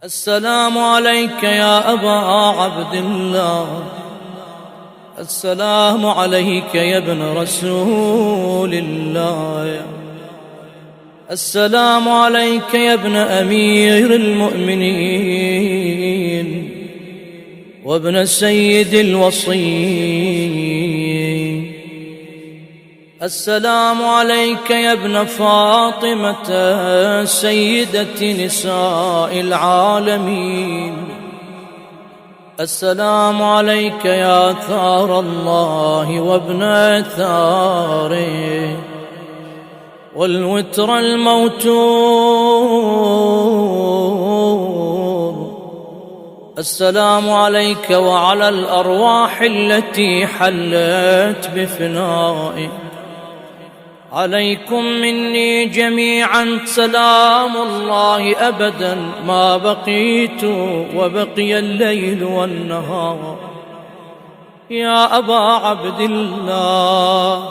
السلام عليك يا أبا عبد الله، السلام عليك يا ابن رسول الله، السلام عليك يا ابن أمير المؤمنين وابن سيد الوصيين، السلام عليك يا ابن فاطمة سيدة نساء العالمين، السلام عليك يا ثار الله وابن ثاره والوتر الموتور، السلام عليك وعلى الأرواح التي حلت بفنائك، عليكم مني جميعا سلام الله أبدا ما بقيت وبقي الليل والنهار. يا أبا عبد الله،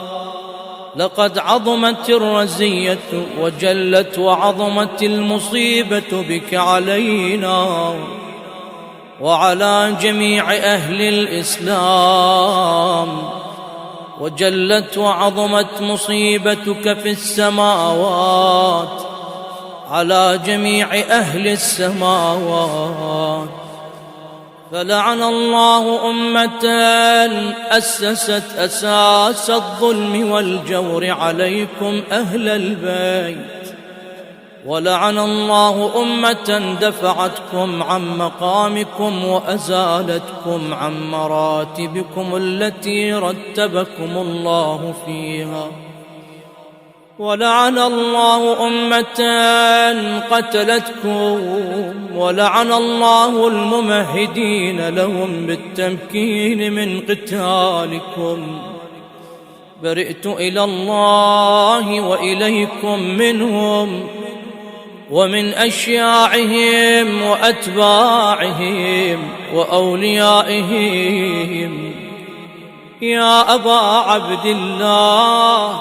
لقد عظمت الرزية وجلت وعظمت المصيبة بك علينا وعلى جميع أهل الإسلام، وجلت وعظمت مصيبتك في السماوات على جميع أهل السماوات، فلعن الله أمة أسست أساس الظلم والجور عليكم أهل البيت، ولعن الله أمة دفعتكم عن مقامكم وأزالتكم عن مراتبكم التي رتبكم الله فيها، ولعن الله أمة قتلتكم، ولعن الله الممهدين لهم بالتمكين من قتالكم. برئت إلى الله وإليكم منهم ومن أشياعهم وأتباعهم وأوليائهم. يا أبا عبد الله،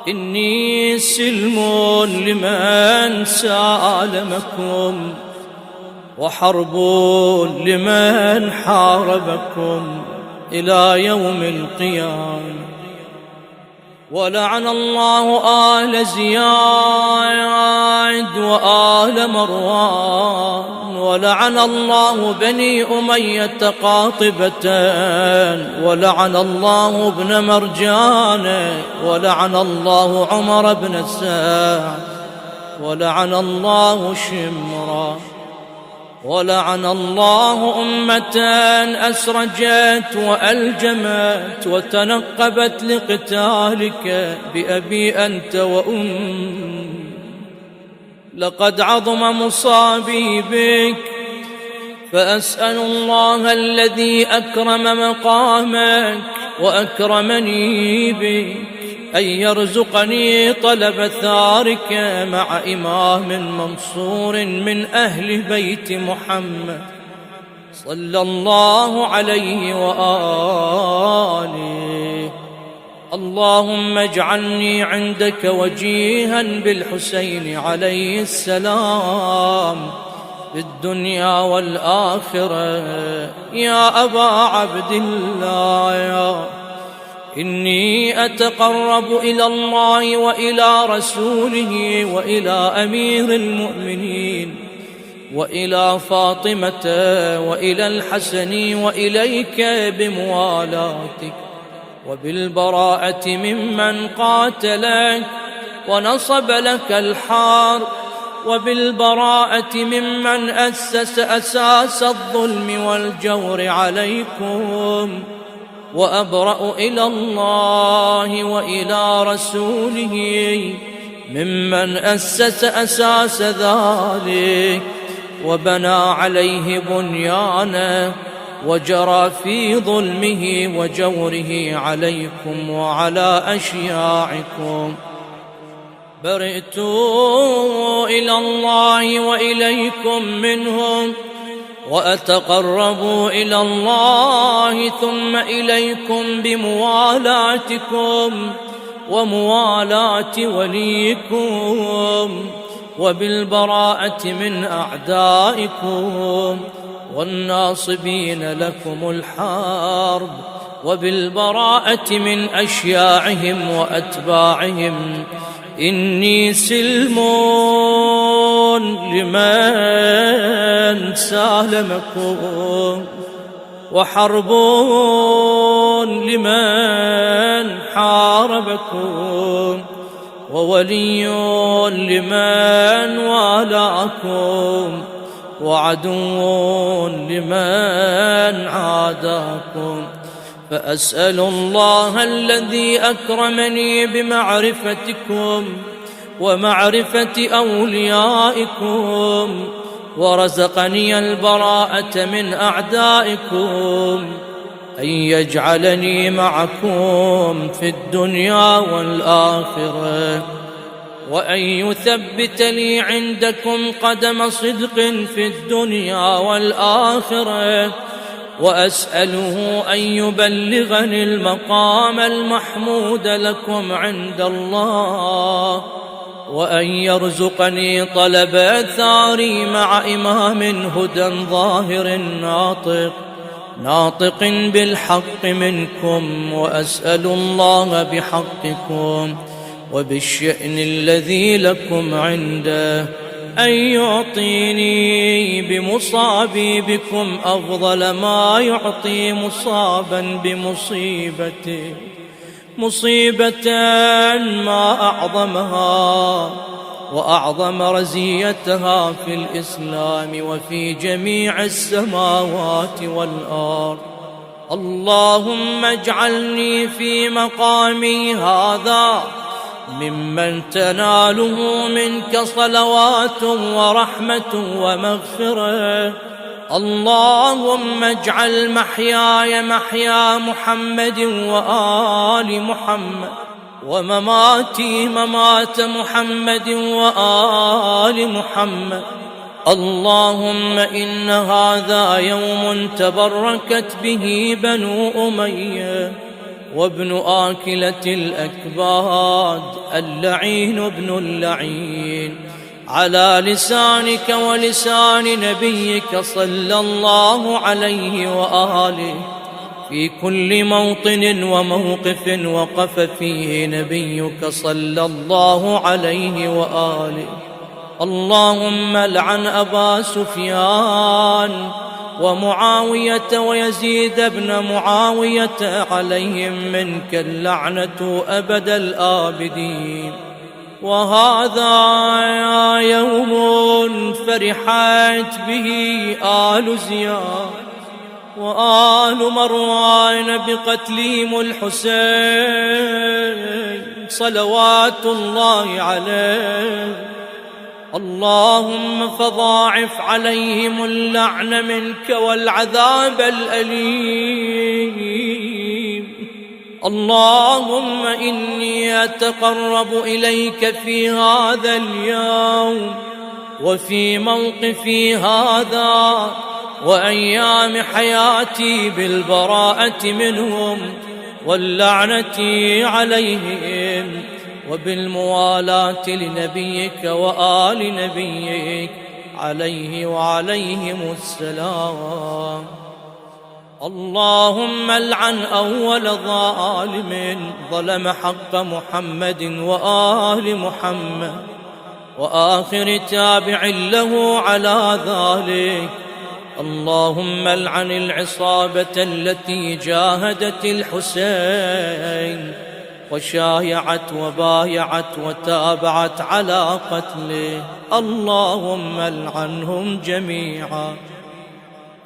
إني سلم لمن سالمكم وحرب لمن حاربكم إلى يوم القيامة. ولعن الله آل زياد وآل مروان، ولعن الله بني أمية قاطبة، ولعن الله ابن مرجان، ولعن الله عمر بن سعد، ولعن الله شمرا، ولعن الله أمة أسرجت وألجمت وتنقبت لقتالك بأبي أنت وأم. لقد عظم مصابي بك، فأسأل الله الذي أكرم مقامك وأكرمني بك أن يرزقني طلب ثارك مع إمام منصور من أهل بيت محمد صلى الله عليه وآله. اللهم اجعلني عندك وجيها بالحسين عليه السلام في الدنيا والآخرة. يا أبا عبد الله، إني أتقرب إلى الله وإلى رسوله وإلى أمير المؤمنين وإلى فاطمة وإلى الحسن وإليك بموالاتك وبالبراءة ممن قاتلك ونصب لك الحرب، وبالبراءة ممن أسس أساس الظلم والجور عليكم، وأبرأ إلى الله وإلى رسوله ممن أسس أساس ذلك وبنى عليه بنيانه وجرى في ظلمه وجوره عليكم وعلى أشياعكم. برئت إلى الله وإليكم منهم، وأتقرب إلى الله ثم إليكم بموالاتكم وموالاة وليكم وبالبراءة من أعدائكم والناصبين لكم الحرب، وبالبراءة من أشياعهم وأتباعهم. إني سلم لمن سالمكم، وحرب لمن حاربكم، وولي لمن والاكم، وعدو لمن عاداكم. فأسأل الله الذي أكرمني بمعرفتكم ومعرفة أوليائكم ورزقني البراءة من أعدائكم أن يجعلني معكم في الدنيا والآخرة، وأن يثبت لي عندكم قدم صدق في الدنيا والآخرة، وأسأله أن يبلغني المقام المحمود لكم عند الله، وأن يرزقني طلب ثاري مع إمام هدى ظاهر ناطق بالحق منكم. وأسأل الله بحقكم وبالشأن الذي لكم عنده أن يعطيني بمصابي بكم أفضل ما يعطي مصابا بمصيبته، مصيبة ما أعظمها وأعظم رزيتها في الإسلام وفي جميع السماوات والأرض. اللهم اجعلني في مقامي هذا ممن تناله منك صلوات ورحمة ومغفرة. اللهم اجعل محياي محيا محمد وآل محمد، ومماتي ممات محمد وآل محمد. اللهم إن هذا يوم تبركت به بنو أمية وابن آكلة الأكباد اللعين ابن اللعين، على لسانك ولسان نبيك صلى الله عليه وآله في كل موطن وموقف وقف فيه نبيك صلى الله عليه وآله. اللهم لعن أبا سفيان ومعاوية ويزيد بن معاوية، عليهم منك اللعنة أبد الآبدين. وهذا يوم فرحت به آل زياد وآل مروان بقتلهم الحسين صلوات الله عليه. اللهم فضاعف عليهم اللعن منك والعذاب الأليم. اللهم إني أتقرب إليك في هذا اليوم وفي موقفي هذا وأيام حياتي بالبراءة منهم واللعنة عليهم، وبالموالاة لنبيك وآل نبيك عليه وعليهم السلام. اللهم العن أول ظالم ظلم حق محمد وآل محمد، وآخر تابع له على ذلك. اللهم العن العصابة التي جاهدت الحسين وشايعت وبايعت وتابعت على قتله. اللهم العنهم جميعا.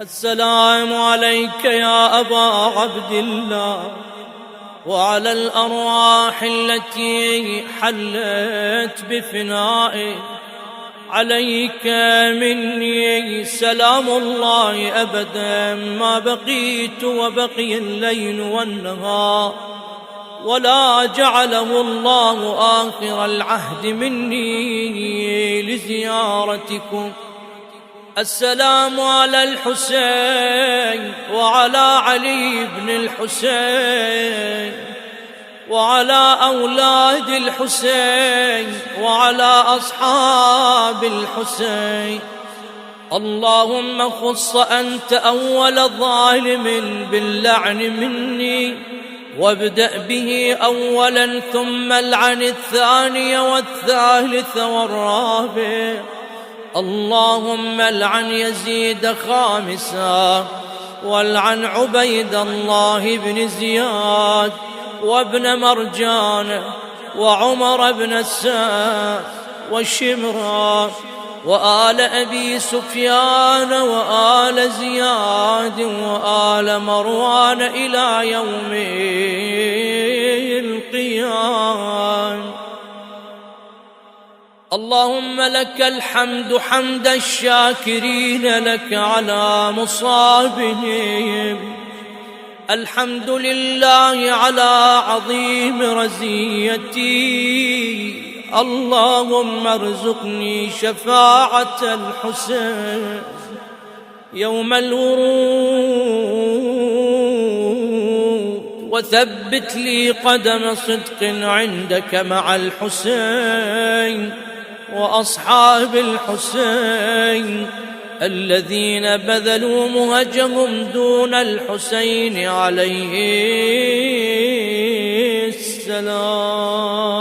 السلام عليك يا أبا عبد الله، وعلى الأرواح التي حلت بفنائك. عليك مني سلام الله أبدا ما بقيت وبقي الليل والنهار، ولا جعله الله آخر العهد مني لزيارتكم. السلام على الحسين وعلى علي بن الحسين وعلى أولاد الحسين وعلى أصحاب الحسين. اللهم خص أنت أول ظالم باللعن مني، وابدأ به أولا ثم العن الثاني والثالث والرابع. اللهم العن يزيد خامسا، والعن عبيد الله بن زياد وابن مرجان وعمر بن الساء وشمران وآل أبي سفيان وآل زياد وآل مروان إلى يوم القيامة. اللهم لك الحمد حمد الشاكرين لك على مصابهم. الحمد لله على عظيم رزيتي. اللهم ارزقني شفاعة الحسين يوم الورود، وثبت لي قدم صدق عندك مع الحسين وأصحاب الحسين الذين بذلوا مهجهم دون الحسين عليه السلام.